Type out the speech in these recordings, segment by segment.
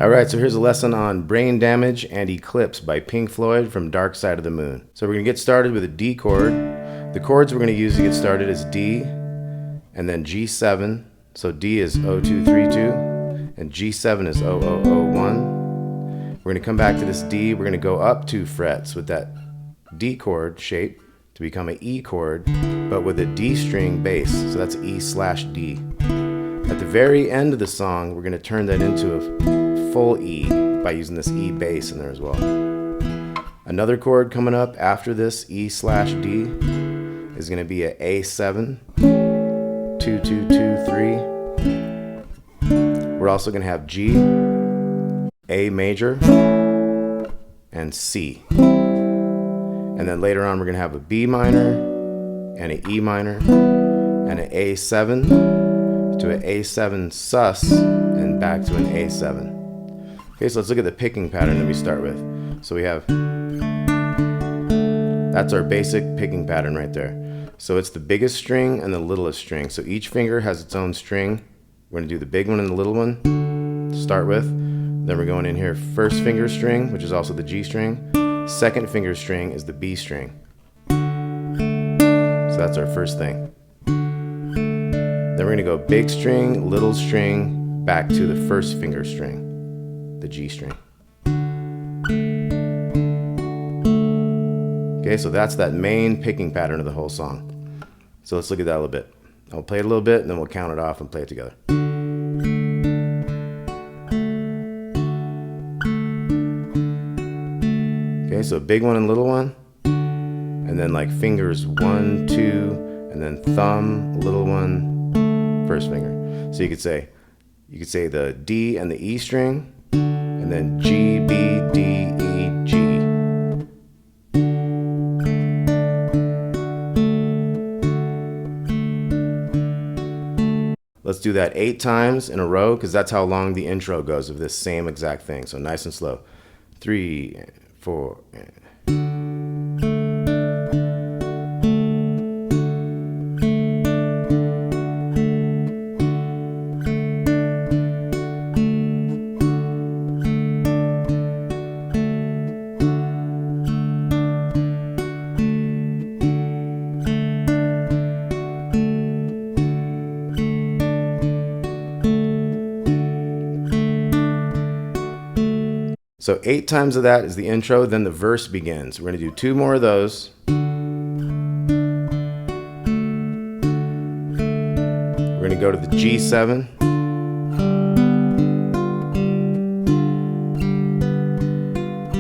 Alright, so here's a lesson on Brain Damage and Eclipse by Pink Floyd from Dark Side of the Moon. So we're going to get started with a D chord. The chords we're going to use to get started is D and then G7. So D is 0232 and G7 is 0001. We're going to come back to this D. We're going to go up 2 frets with that D chord shape to become an E chord, but with a D string bass. So that's E/D. At the very end of the song, we're going to turn that into a full E by using this E bass in there as well. Another chord coming up after this E/D is going to be a A7, 2 2 2 3. We're also going to have G, A major, and C. And then later on we're going to have a B minor and an E minor and an A7 to an A7 sus and back to an A7. Okay, so let's look at the picking pattern that we start with. So we have, that's our basic picking pattern right there. So it's the biggest string and the littlest string. So each finger has its own string. We're going to do the big one and the little one to start with. Then we're going in here, first finger string, which is also the G string. Second finger string is the B string. So that's our first thing. Then we're going to go big string, little string, back to the first finger string, the G string. Okay, so that's that main picking pattern of the whole song. So let's look at that a little bit. I'll play it a little bit and then we'll count it off and play it together. Okay, so big one and little one, and then like fingers 1, 2, and then thumb, little one, first finger. So you could say the D and the E string, and then G, B, D, E, G. Let's do that 8 times in a row, because that's how long the intro goes of this same exact thing. So nice and slow. 3, 4. So 8 times of that is the intro, then the verse begins. We're going to do 2 more of those. We're going to go to the G7.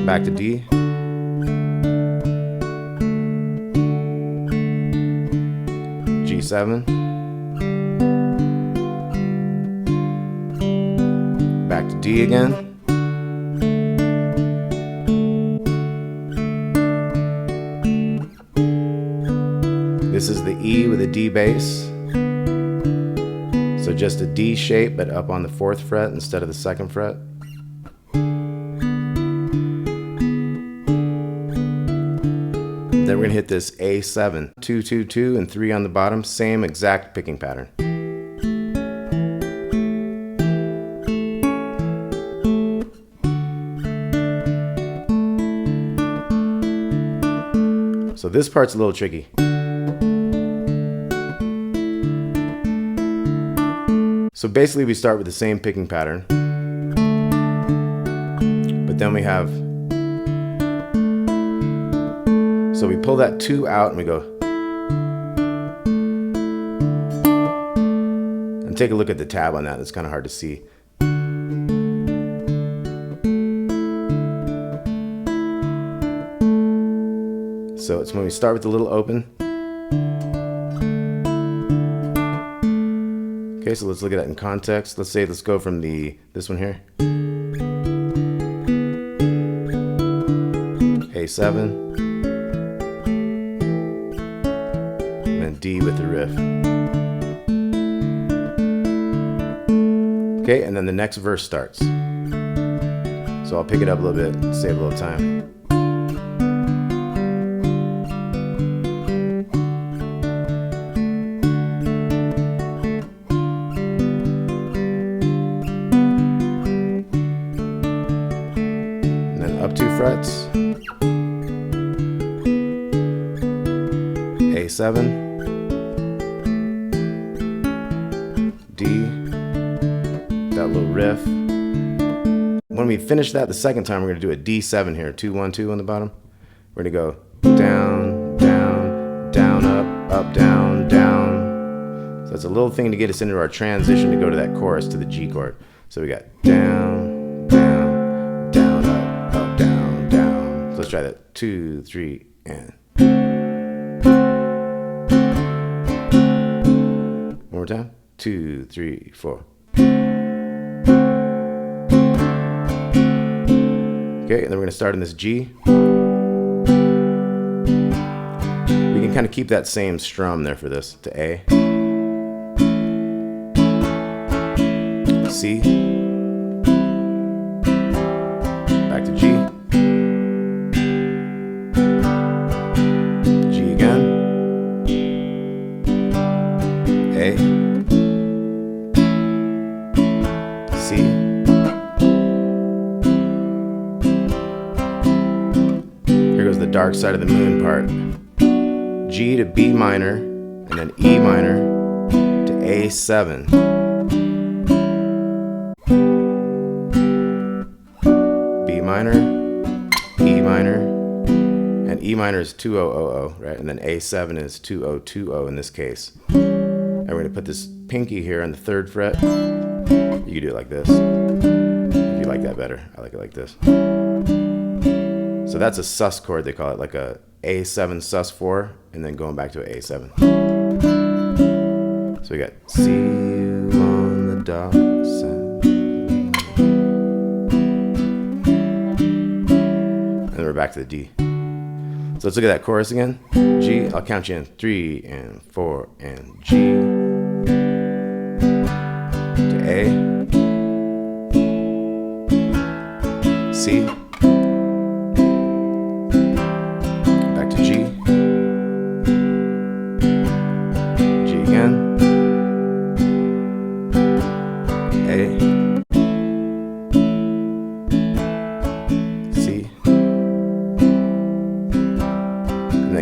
Back to D. G7. Back to D again. This is the E with a D bass. So just a D shape, but up on the 4th fret instead of the 2nd fret. Then we're going to hit this A7, 2 2 2 and 3 on the bottom, same exact picking pattern. So this part's a little tricky. So basically we start with the same picking pattern, but then we have, so we pull that 2 out and we go, and take a look at the tab on that, it's kind of hard to see. So it's when we start with the little open. Okay, so let's look at that in context. Let's go from this one here. A7. And then D with the riff. Okay, and then the next verse starts. So I'll pick it up a little bit, save a little time. frets, A7, D, that little riff. When we finish that the second time, we're going to do a D7 here, 2, 1, 2 on the bottom. We're going to go down, down, down, up, down, down. So that's a little thing to get us into our transition to go to that chorus to the G chord. So we got down, down, down, up, down, down. So let's try that. 2, 3, and. One more time. 2, 3, 4. Okay, and then we're going to start in this G. We can kind of keep that same strum there for this, to A. C. Back to G. G again. A. C. The dark side of the moon part. G to B minor, and then E minor to A7. B minor, E minor, and E minor is 2-0-0-0, right? And then A7 is 2-0-2-0 in this case. And we're going to put this pinky here on the 3rd fret. You can do it like this. If you like that better. I like it like this. So that's a sus chord, they call it, like a A7 sus4, and then going back to an A7. So we got see you on the dark side. And then we're back to the D. So let's look at that chorus again. G, I'll count you in 3 and 4 and G to A, C,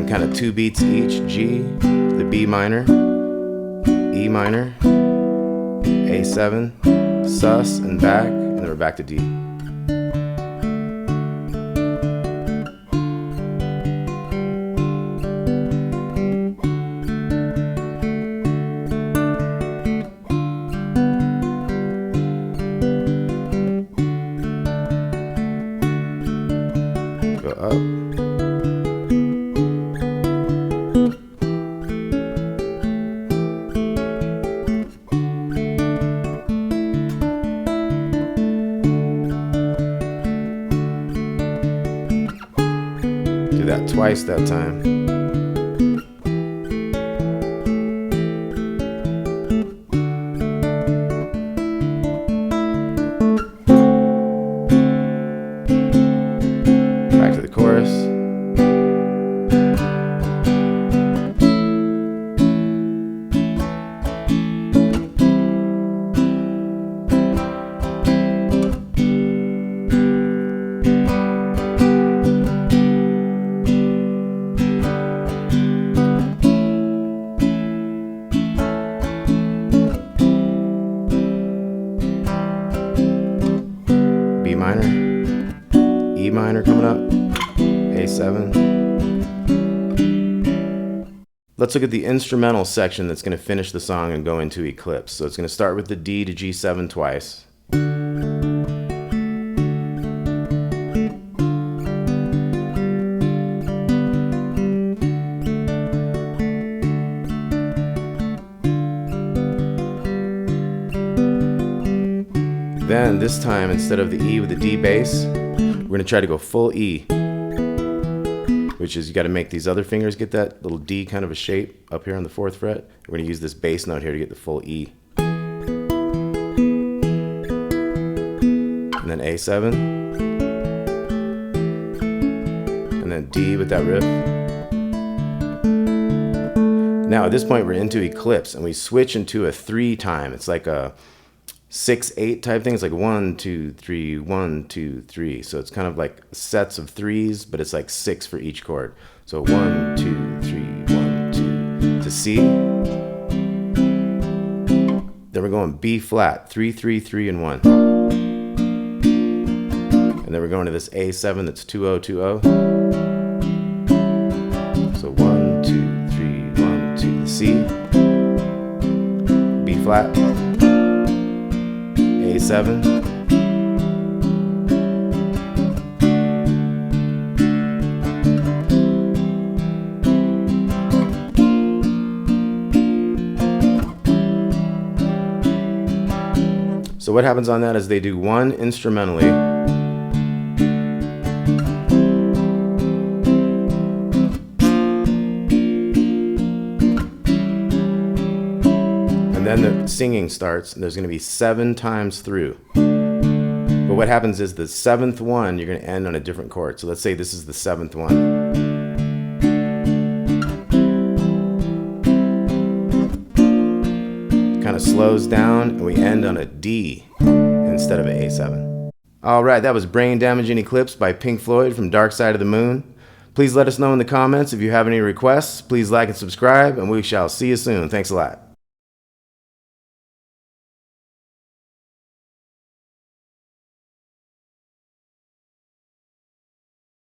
kind of 2 beats each. G, the B minor, E minor, A7, sus, and back, and then we're back to D. Go up. Do that twice that time. Back to the chorus. B minor, E minor coming up, A7. Let's look at the instrumental section that's going to finish the song and go into Eclipse. So it's going to start with the D to G7 twice. Then this time, instead of the E with the D bass, we're going to try to go full E, which is you got to make these other fingers get that little D kind of a shape up here on the 4th fret. We're going to use this bass note here to get the full E. And then A7. And then D with that riff. Now at this point we're into Eclipse and we switch into a 3 time. It's like a 6/8 type thing. It's like 1, 2, 3, 1, 2, 3. So it's kind of like sets of threes, but it's like 6 for each chord. So 1, 2, 3, 1, 2 to C. Then we're going B flat, 3, 3, 3, and 1. And then we're going to this A7 that's 2, 0, 2, 0. So 1, 2, 3, 1, 2 to C. B flat. A7. So what happens on that is they do one instrumentally, and then the singing starts, and there's going to be 7 times through. But what happens is the 7th one, you're going to end on a different chord. So let's say this is the 7th one. Kind of slows down, and we end on a D instead of an A7. Alright, that was Brain Damaging Eclipse by Pink Floyd from Dark Side of the Moon. Please let us know in the comments if you have any requests. Please like and subscribe, and we shall see you soon. Thanks a lot.